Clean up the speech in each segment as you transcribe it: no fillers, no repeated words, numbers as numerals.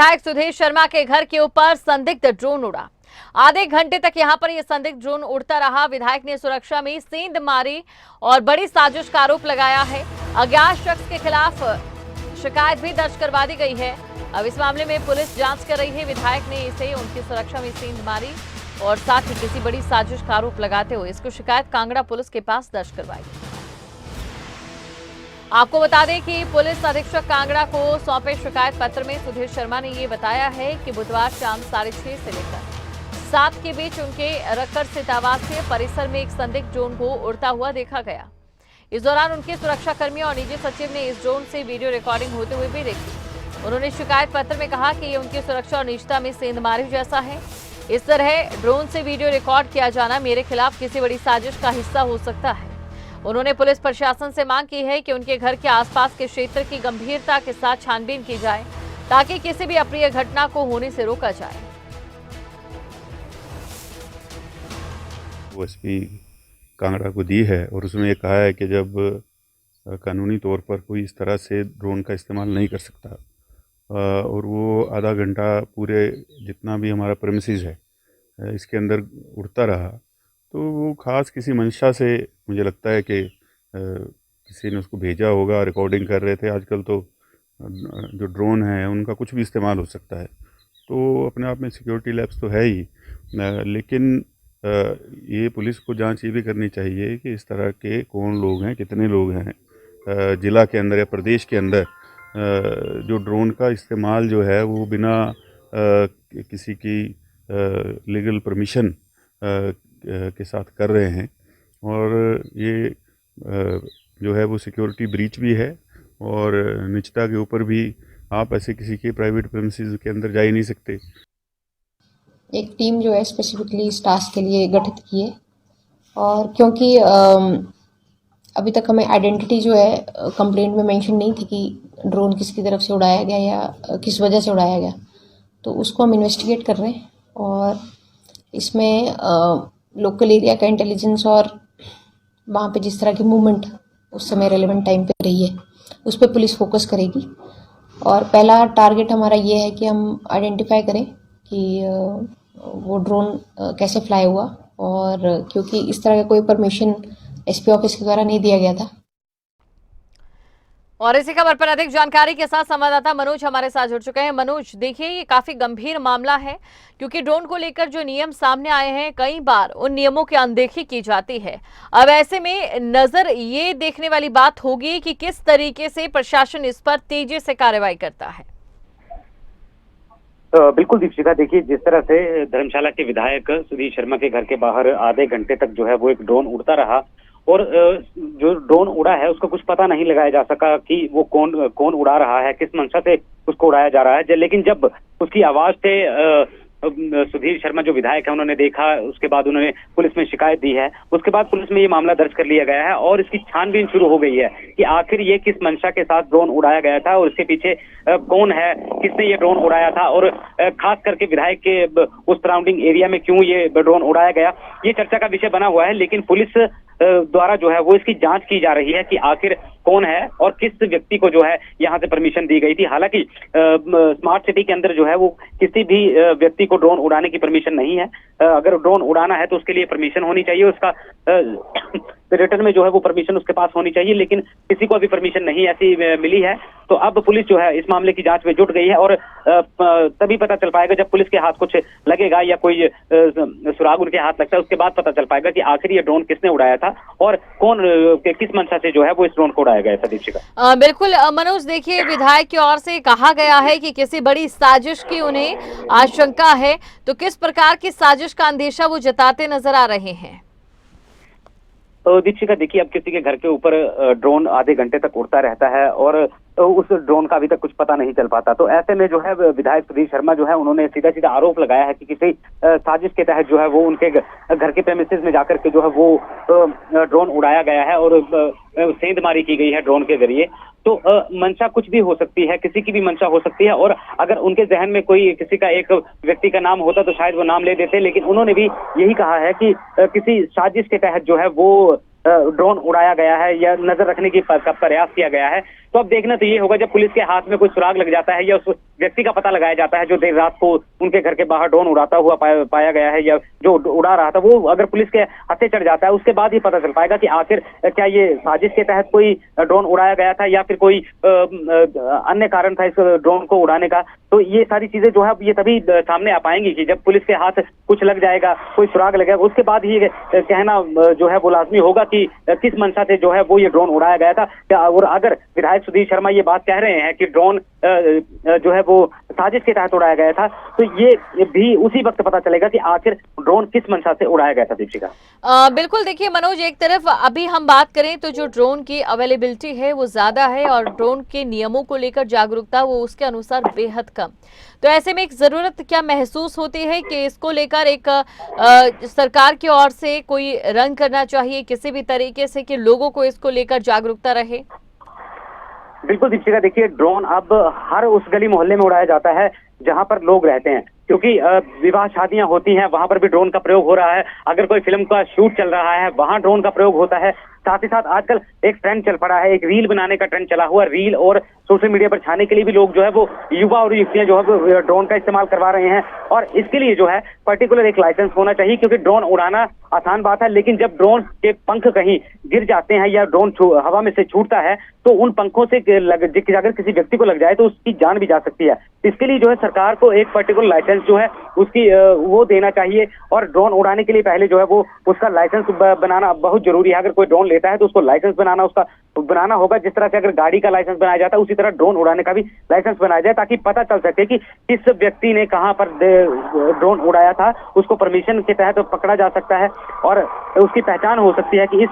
विधायक सुधीर शर्मा के घर के ऊपर संदिग्ध ड्रोन उड़ा। आधे घंटे तक यहां पर यह संदिग्ध ड्रोन उड़ता रहा। विधायक ने सुरक्षा में सेंध मारी और बड़ी साजिश का आरोप लगाया है। अज्ञात शख्स के खिलाफ शिकायत भी दर्ज करवा दी गई है। अब इस मामले में पुलिस जांच कर रही है। विधायक ने इसे उनकी सुरक्षा में सेंध मारी और साथ ही किसी बड़ी साजिश का आरोप लगाते हुए इसको शिकायत कांगड़ा पुलिस के पास दर्ज करवाई। आपको बता दें कि पुलिस अधीक्षक कांगड़ा को सौंपे शिकायत पत्र में सुधीर शर्मा ने ये बताया है कि बुधवार शाम 6:30 से लेकर 7 के बीच उनके रक्कड़ स्थित आवासीय परिसर में एक संदिग्ध ड्रोन को उड़ता हुआ देखा गया। इस दौरान उनके सुरक्षाकर्मियों और निजी सचिव ने इस ड्रोन से वीडियो रिकॉर्डिंग होते हुए भी देखी। उन्होंने शिकायत पत्र में कहा कि ये उनकी सुरक्षा और निजता में सेंधमारी जैसा है। इस तरह ड्रोन से वीडियो रिकॉर्ड किया जाना मेरे खिलाफ किसी बड़ी साजिश का हिस्सा हो सकता है। उन्होंने पुलिस प्रशासन से मांग की है कि उनके घर के आसपास के क्षेत्र की गंभीरता के साथ छानबीन की जाए ताकि किसी भी अप्रिय घटना को होने से रोका जाए। वो एसपी कांगड़ा को दी है और उसमें ये कहा है कि जब कानूनी तौर पर कोई इस तरह से ड्रोन का इस्तेमाल नहीं कर सकता और वो आधा घंटा पूरे जितना भी हमारा प्रेमिसेस है इसके अंदर उड़ता रहा, तो वो ख़ास किसी मंशा से मुझे लगता है कि किसी ने उसको भेजा होगा। रिकॉर्डिंग कर रहे थे। आजकल तो जो ड्रोन है उनका कुछ भी इस्तेमाल हो सकता है, तो अपने आप में सिक्योरिटी लैब्स तो है ही, लेकिन ये पुलिस को जांच ये भी करनी चाहिए कि इस तरह के कौन लोग हैं, कितने लोग हैं ज़िला के अंदर या प्रदेश के अंदर जो ड्रोन का इस्तेमाल जो है वो बिना किसी की लीगल परमिशन के साथ कर रहे हैं। और ये जो है वो सिक्योरिटी ब्रीच भी है और निजता के ऊपर भी आप ऐसे किसी के प्राइवेट प्रेमिसेस के अंदर जा ही नहीं सकते। एक टीम जो है स्पेसिफिकली इस टास्क के लिए गठित की है और क्योंकि अभी तक हमें आइडेंटिटी जो है कंप्लेंट में मेंशन नहीं थी कि ड्रोन किसकी तरफ से उड़ाया गया या किस वजह से उड़ाया गया, तो उसको हम इन्वेस्टिगेट कर रहे हैं और इसमें लोकल एरिया का इंटेलिजेंस और वहाँ पे जिस तरह की मूवमेंट उस समय रेलेवेंट टाइम पे रही है उस पर पुलिस फोकस करेगी। और पहला टारगेट हमारा ये है कि हम आइडेंटिफाई करें कि वो ड्रोन कैसे फ्लाई हुआ, और क्योंकि इस तरह का कोई परमिशन एसपी ऑफिस के द्वारा नहीं दिया गया था। और इसी खबर पर अधिक जानकारी के साथ संवाददाता मनोज हमारे साथ जुड़ चुके हैं। मनोज, देखिए ये काफी गंभीर मामला है क्योंकि ड्रोन को लेकर जो नियम सामने आए हैं कई बार उन नियमों की अनदेखी की जाती है। अब ऐसे में नजर ये देखने वाली बात होगी कि किस तरीके से प्रशासन इस पर तेजी से कार्रवाई करता है। बिल्कुल दीपशिखा, देखिए जिस तरह से धर्मशाला के विधायक सुधीर शर्मा के घर के बाहर आधे घंटे तक जो है वो एक ड्रोन उड़ता रहा और जो ड्रोन उड़ा है उसका कुछ पता नहीं लगाया जा सका कि वो कौन उड़ा रहा है, किस मंशा से उसको उड़ाया जा रहा है। लेकिन जब उसकी आवाज से सुधीर शर्मा जो विधायक है उन्होंने देखा, उसके बाद उन्होंने पुलिस में शिकायत दी है। उसके बाद पुलिस में ये मामला दर्ज कर लिया गया है और इसकी छानबीन शुरू हो गई है कि आखिर ये किस मंशा के साथ ड्रोन उड़ाया गया था और इसके पीछे कौन है, किसने ये ड्रोन उड़ाया था और खास करके विधायक के उस सराउंडिंग एरिया में क्यों ये ड्रोन उड़ाया गया, ये चर्चा का विषय बना हुआ है। लेकिन पुलिस द्वारा जो है वो इसकी जांच की जा रही है कि आखिर कौन है और किस व्यक्ति को जो है यहाँ से परमिशन दी गई थी। हालांकि स्मार्ट सिटी के अंदर जो है वो किसी भी व्यक्ति को ड्रोन उड़ाने की परमिशन नहीं है। अगर ड्रोन उड़ाना है तो उसके लिए परमिशन होनी चाहिए, उसका रिटर्न में जो है वो परमिशन उसके पास होनी चाहिए, लेकिन किसी को अभी परमिशन नहीं ऐसी मिली है। तो अब पुलिस जो है इस मामले की जांच में जुट गई है और तभी पता चल पाएगा जब पुलिस के हाथ कुछ लगेगा या कोई सुराग उनके हाथ लगता है, उसके बाद पता चल पाएगा कि आखिर ये ड्रोन किसने उड़ाया था और कौन किस मंशा से जो है वो इस ड्रोन को उड़ाया गया था। दीपशिखा, बिल्कुल मनोज, देखिए विधायक की ओर से कहा गया है कि किसी बड़ी साजिश की उन्हें आशंका है, तो किस प्रकार की साजिश का अंदेशा वो जताते नजर आ रहे हैं? तो दीपशिखा, देखिए अब किसी के घर के ऊपर ड्रोन आधे घंटे तक उड़ता रहता है और उस ड्रोन का अभी तक कुछ पता नहीं चल पाता। तो ऐसे में जो है विधायक सुधीर शर्मा जो है उन्होंने सीधा सीधा आरोप लगाया है कि किसी साजिश के तहत जो है वो उनके घर के प्रेमिसेस में जाकर के जो है वो ड्रोन उड़ाया गया है और सेंधमारी की गई है ड्रोन के जरिए। तो मंशा कुछ भी हो सकती है, किसी की भी मंशा हो सकती है और अगर उनके जहन में कोई किसी का एक व्यक्ति का नाम होता तो शायद वो नाम ले देते, लेकिन उन्होंने भी यही कहा है कि किसी साजिश के तहत जो है वो ड्रोन उड़ाया गया है या नजर रखने की प्रयास किया गया है। तो अब देखना तो ये होगा जब पुलिस के हाथ में कोई सुराग लग जाता है या उस व्यक्ति का पता लगाया जाता है जो देर रात को उनके घर के बाहर ड्रोन उड़ाता हुआ पाया गया है, या जो उड़ा रहा था वो अगर पुलिस के हत्थे चढ़ जाता है, उसके बाद ही पता चल पाएगा कि आखिर क्या ये साजिश के तहत कोई ड्रोन उड़ाया गया था या फिर कोई अन्य कारण था इस ड्रोन को उड़ाने का। तो ये सारी चीजें जो है ये तभी सामने आ पाएंगी कि जब पुलिस के हाथ कुछ लग जाएगा, कोई सुराग लगेगा, उसके बाद ही कहना जो है वो लाजमी होगा कि किस मंशा से जो है वो ये ड्रोन उड़ाया गया था। और अगर विधायक सुधीर शर्मा ये बात कह रहे हैं कि ड्रोन जो है वो साजिश के तहत उड़ाया गया था, तो ये भी उसी वक्त पता चलेगा कि आखिर ड्रोन किस मंशा से उड़ाया गया था। दीपिका बिल्कुल, देखिए मनोज, एक तरफ अभी हम बात करें तो जो ड्रोन की अवेलेबिलिटी है वो ज्यादा है और ड्रोन के नियमों को लेकर जागरूकता वो उसके अनुसार बेहद कम। तो ऐसे में एक जरूरत क्या महसूस होती है कि इसको लेकर एक सरकार की ओर से कोई रंग करना चाहिए किसी भी तरीके से कि लोगों को इसको लेकर जागरूकता रहे। बिल्कुल दीपिका, देखिए ड्रोन अब हर उस गली मोहल्ले में उड़ाया जाता है जहां पर लोग रहते हैं, क्योंकि विवाह शादियां होती हैं वहां पर भी ड्रोन का प्रयोग हो रहा है। अगर कोई फिल्म का शूट चल रहा है वहां ड्रोन का प्रयोग होता है। साथ ही साथ आजकल एक ट्रेंड चल पड़ा है, एक रील बनाने का ट्रेंड चला हुआ। रील और सोशल मीडिया पर छाने के लिए भी लोग जो है वो युवा और युवतियां जो है ड्रोन का इस्तेमाल करवा रहे हैं। और इसके लिए जो है पर्टिकुलर एक लाइसेंस होना चाहिए, क्योंकि ड्रोन उड़ाना आसान बात है, लेकिन जब ड्रोन के पंख कहीं गिर जाते हैं या ड्रोन हवा में से छूटता है तो उन पंखों से अगर किसी व्यक्ति को लग जाए तो उसकी जान भी जा सकती है। इसके लिए जो है सरकार को एक पर्टिकुलर लाइसेंस जो है उसकी वो देना चाहिए। और ड्रोन उड़ाने के लिए पहले जो है वो उसका लाइसेंस बनाना बहुत जरूरी है। अगर कोई ड्रोन लेता है तो उसको लाइसेंस बनाना होगा। जिस तरह से अगर गाड़ी का लाइसेंस बनाया जाता है उसी तरह ड्रोन उड़ाने का भी लाइसेंस बनाया जाए, ताकि पता चल सके कि किस व्यक्ति ने कहां पर ड्रोन उड़ाया था। उसको परमिशन के तहत पकड़ा जा सकता है और उसकी पहचान हो सकती है कि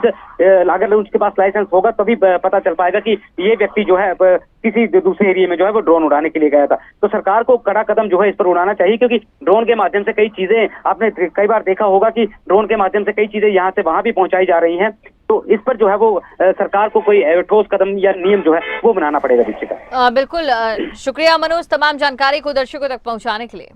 अगर उसके पास लाइसेंस होगा तभी पता चल पाएगा कि ये व्यक्ति जो है किसी दूसरे एरिया में जो है वो ड्रोन उड़ाने के लिए गया था। तो सरकार को कड़ा कदम जो है इस पर उड़ाना चाहिए, क्योंकि ड्रोन के माध्यम से कई चीजें आपने कई बार देखा होगा कि ड्रोन के माध्यम से कई चीजें यहाँ से वहां भी पहुंचाई जा रही हैं। तो इस पर जो है वो सरकार को कोई ठोस कदम या नियम जो है वो बनाना पड़ेगा। दीपिका बिल्कुल, शुक्रिया मनोज तमाम जानकारी को दर्शकों तक पहुंचाने के लिए।